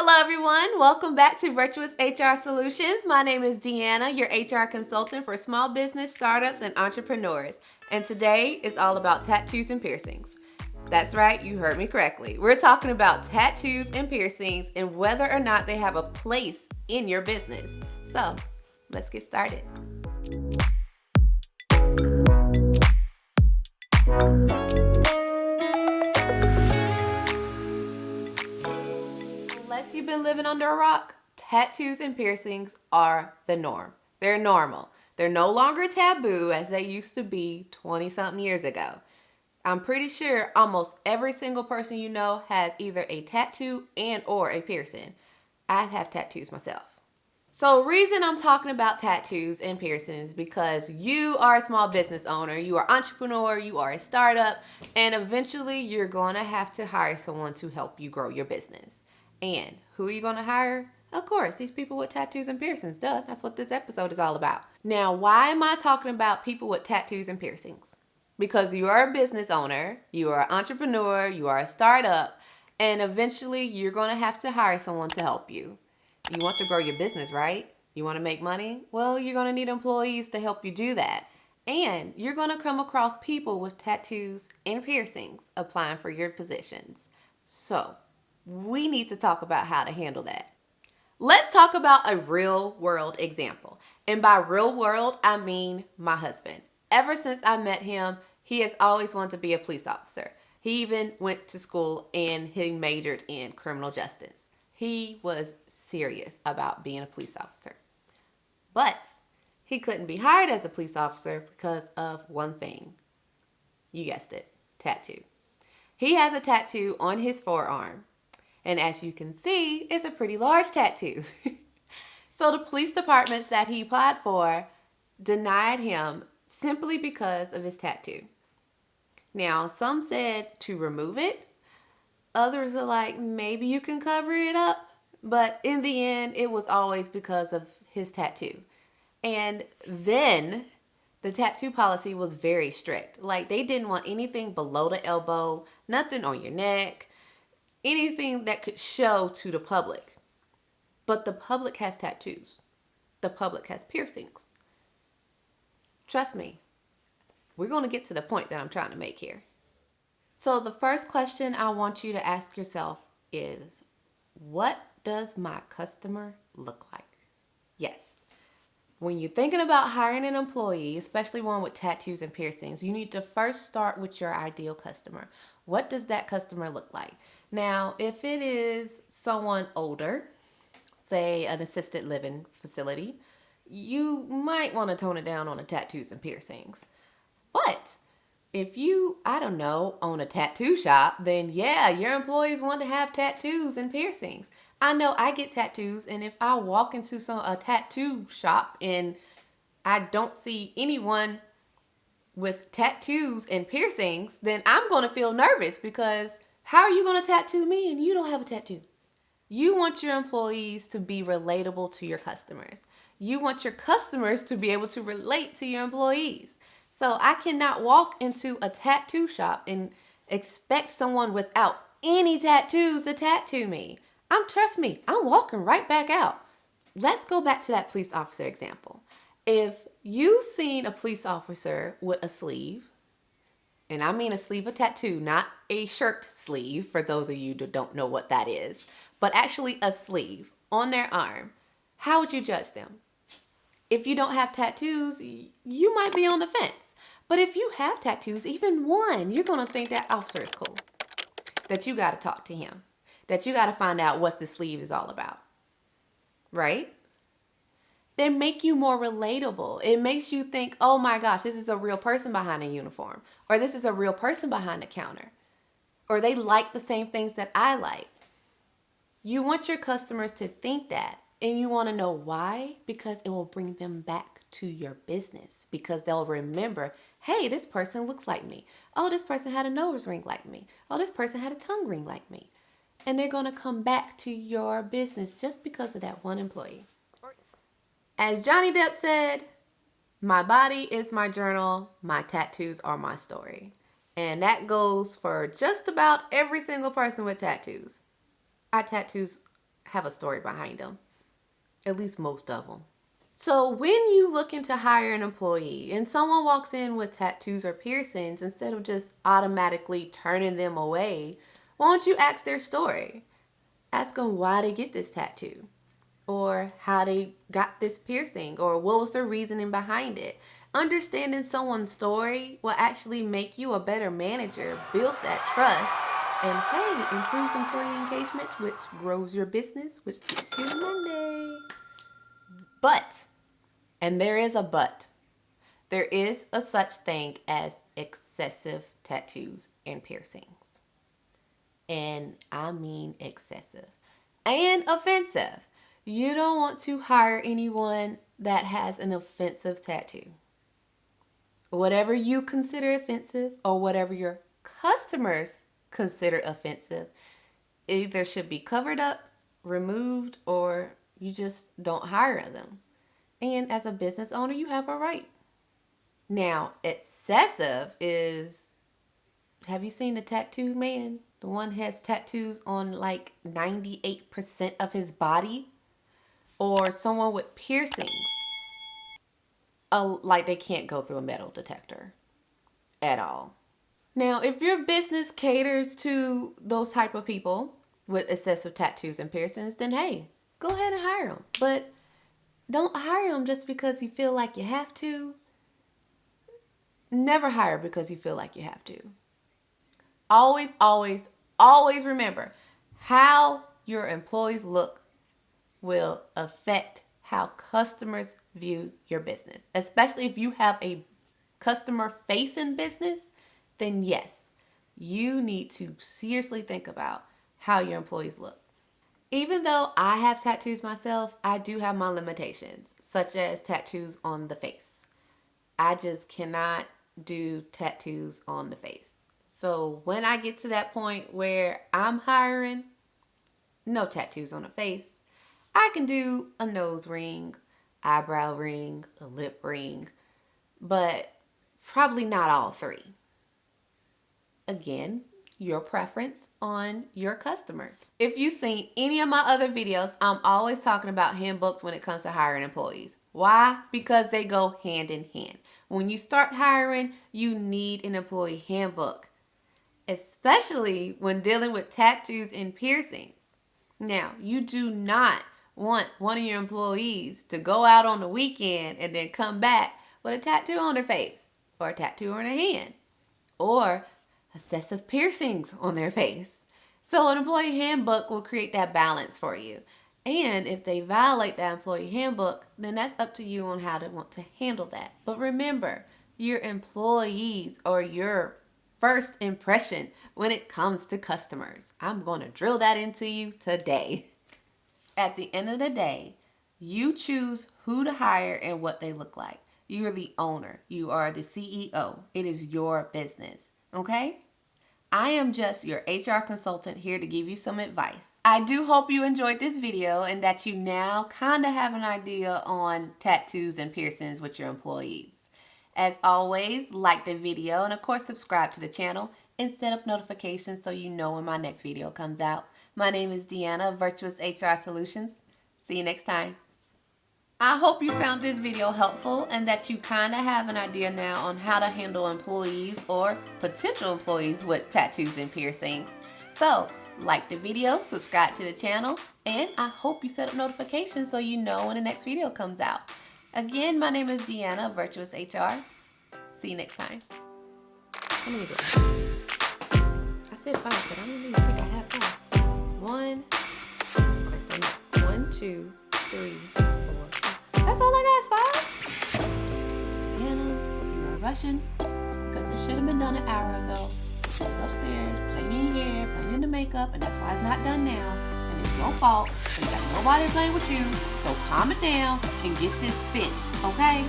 Hello, everyone. Welcome back to Virtuous HR Solutions. My name is Deanna, your HR consultant for small business, startups, and entrepreneurs. And today is all about tattoos and piercings. That's right, you heard me correctly. We're talking about tattoos and piercings and whether or not they have a place in your business. So, let's get started. Unless you've been living under a rock, tattoos and piercings are the norm. They're normal. They're no longer taboo as they used to be 20-something years ago. I'm pretty sure almost every single person you know has either a tattoo and or a piercing. I have tattoos myself. So reason I'm talking about tattoos and piercings because you are a small business owner, you are an entrepreneur, you are a startup, and eventually you're going to have to hire someone to help you grow your business. And who are you going to hire? Of course, these people with tattoos and piercings. Duh, that's what this episode is all about. Now, why am I talking about people with tattoos and piercings? Because you are a business owner, you are an entrepreneur, you are a startup, and eventually you're going to have to hire someone to help you. You want to grow your business, right? You want to make money? Well, you're going to need employees to help you do that. And you're going to come across people with tattoos and piercings applying for your positions. So, we need to talk about how to handle that. Let's talk about a real world example. And by real world, I mean my husband. Ever since I met him, he has always wanted to be a police officer. He even went to school and he majored in criminal justice. He was serious about being a police officer. But he couldn't be hired as a police officer because of one thing. You guessed it, tattoo. He has a tattoo on his forearm. And as you can see, it's a pretty large tattoo. So the police departments that he applied for denied him simply because of his tattoo. Now, some said to remove it. Others are like, maybe you can cover it up. But in the end, it was always because of his tattoo. And then the tattoo policy was very strict. Like, they didn't want anything below the elbow, nothing on your neck, anything that could show to the public. But the public has tattoos. The public has piercings. Trust me, we're going to get to the point that I'm trying to make here. So the first question I want you to ask yourself is, what does my customer look like? Yes. When you're thinking about hiring an employee, especially one with tattoos and piercings, you need to first start with your ideal customer. What does that customer look like? Now, if it is someone older, say an assisted living facility, you might want to tone it down on the tattoos and piercings. But if you, own a tattoo shop, then yeah, your employees want to have tattoos and piercings. I know I get tattoos, and if I walk into a tattoo shop and I don't see anyone with tattoos and piercings, then I'm going to feel nervous because how are you going to tattoo me and you don't have a tattoo? You want your employees to be relatable to your customers. You want your customers to be able to relate to your employees. So I cannot walk into a tattoo shop and expect someone without any tattoos to tattoo me. Trust me, I'm walking right back out. Let's go back to that police officer example. If you've seen a police officer with a sleeve, and I mean a sleeve of tattoo, not a shirt sleeve, for those of you that don't know what that is, but actually a sleeve on their arm, how would you judge them? If you don't have tattoos, you might be on the fence. But if you have tattoos, even one, you're going to think that officer is cool. That you got to talk to him. That you got to find out what the sleeve is all about. Right? They make you more relatable. It makes you think, oh my gosh, this is a real person behind a uniform. Or this is a real person behind the counter. Or they like the same things that I like. You want your customers to think that. And you want to know why? Because it will bring them back to your business. Because they'll remember, hey, this person looks like me. Oh, this person had a nose ring like me. Oh, this person had a tongue ring like me. And they're going to come back to your business just because of that one employee. As Johnny Depp said, my body is my journal, my tattoos are my story. And that goes for just about every single person with tattoos. Our tattoos have a story behind them. At least most of them. So when you looking to hire an employee and someone walks in with tattoos or piercings, instead of just automatically turning them away, why don't you ask their story? Ask them why they get this tattoo, or how they got this piercing, or what was the reasoning behind it. Understanding someone's story will actually make you a better manager, builds that trust, and hey, improves employee engagement, which grows your business, which gets you Monday. But, and there is a but, there is a such thing as excessive tattoos and piercings. And I mean excessive and offensive. You don't want to hire anyone that has an offensive tattoo. Whatever you consider offensive or whatever your customers consider offensive either should be covered up, removed, or you just don't hire them. And as a business owner, you have a right. Now, excessive is, have you seen the tattoo man? The one has tattoos on like 98% of his body. Or someone with piercings. Like they can't go through a metal detector at all. Now, if your business caters to those type of people with excessive tattoos and piercings, then hey, go ahead and hire them. But don't hire them just because you feel like you have to. Never hire because you feel like you have to. Always, always, always remember how your employees look will affect how customers view your business. Especially if you have a customer-facing business, then yes, you need to seriously think about how your employees look. Even though I have tattoos myself, I do have my limitations, such as tattoos on the face. I just cannot do tattoos on the face. So when I get to that point where I'm hiring, no tattoos on the face. I can do a nose ring, eyebrow ring, a lip ring, but probably not all three. Again, your preference on your customers. If you've seen any of my other videos, I'm always talking about handbooks when it comes to hiring employees. Why? Because they go hand in hand. When you start hiring, you need an employee handbook, especially when dealing with tattoos and piercings. Now, you do not want one of your employees to go out on the weekend and then come back with a tattoo on their face or a tattoo on their hand or excessive piercings on their face. So an employee handbook will create that balance for you. And if they violate that employee handbook, then that's up to you on how to want to handle that. But remember, your employees are your first impression when it comes to customers. I'm going to drill that into you today. At the end of the day, you choose who to hire and what they look like. You're the owner. You are the CEO. It is your business. Okay? I am just your HR consultant here to give you some advice. I do hope you enjoyed this video and that you now kind of have an idea on tattoos and piercings with your employees. As always, like the video and of course subscribe to the channel and set up notifications so you know when my next video comes out. My name is Deanna of Virtuous HR Solutions. See you next time. I hope you found this video helpful and that you kind of have an idea now on how to handle employees or potential employees with tattoos and piercings. So, like the video, subscribe to the channel, and I hope you set up notifications so you know when the next video comes out. Again, my name is Deanna of Virtuous HR. See you next time. How many did I said 5, but I don't even think I have 5. 1, 2, 3, 4. That's all I got is 5. Hannah, you are rushing because it should have been done an hour ago. I was upstairs playing your hair, playing the makeup, and that's why it's not done now. And it's your fault. So you got nobody playing with you. So calm it down and get this finished, okay?